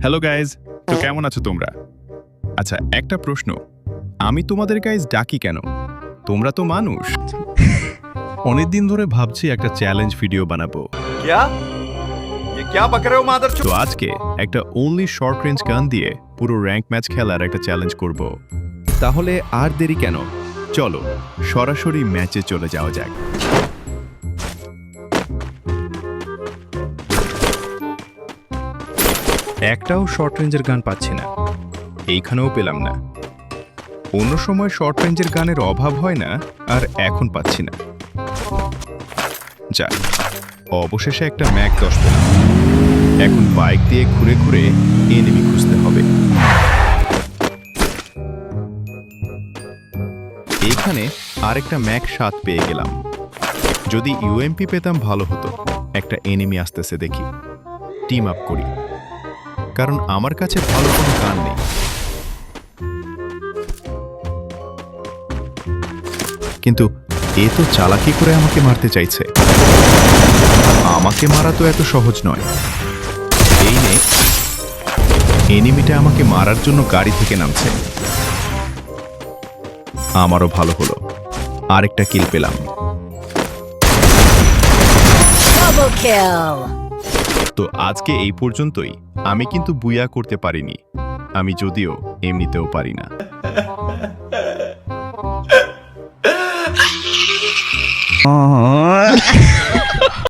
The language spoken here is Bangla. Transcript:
হ্যালো গাইজ, তো কেমন আছো তোমরা? আচ্ছা, একটা প্রশ্ন, আমি তোমাদের গাইজ ডাকি কেন? তোমরা তো মানুষ। অনেকদিন ধরে ভাবছি একটা চ্যালেঞ্জ ভিডিও বানাবো। क्या ये क्या बक रहे हो मादर তো আজকে একটা অনলি শর্ট রেঞ্জ গান দিয়ে পুরো র্যাঙ্ক ম্যাচ খেলার একটা চ্যালেঞ্জ করব। তাহলে আর দেরি কেন? চলো সরাসরি ম্যাচে চলে যাওয়া যাক। একটাও শর্ট রেঞ্জের গান পাচ্ছি না, এইখানেও পেলাম না। অন্য সময় শর্ট রেঞ্জের গানের অভাব হয় না, আর এখন পাচ্ছি না। যাক, অবশেষে একটা ম্যাক 10 পেলাম। এখন বাইক দিয়ে ঘুরে ঘুরে এনিমি খুঁজতে হবে। এইখানে আরেকটা ম্যাক 7 পেয়ে গেলাম। যদি ইউএমপি পেতাম ভালো হতো। একটা এনিমি আসতেছে, দেখি টিম আপ করি, কারণ আমার কাছে ভালো কোনো গান নেই। কিন্তু এ তো চালাকি করে আমাকে মারতে চাইছে। আমাকে মারা তো এত সহজ নয়। এই নে, এনিমিটা আমাকে মারার জন্য গাড়ি থেকে নামছে। আমারও ভালো হলো, আরেকটা কিল পেলাম। Double kill! তো আজকে এই পর্যন্তই। আমি কিন্তু বুয়া করতে পারিনি, আমি যদিও এমনিতেও পারি না।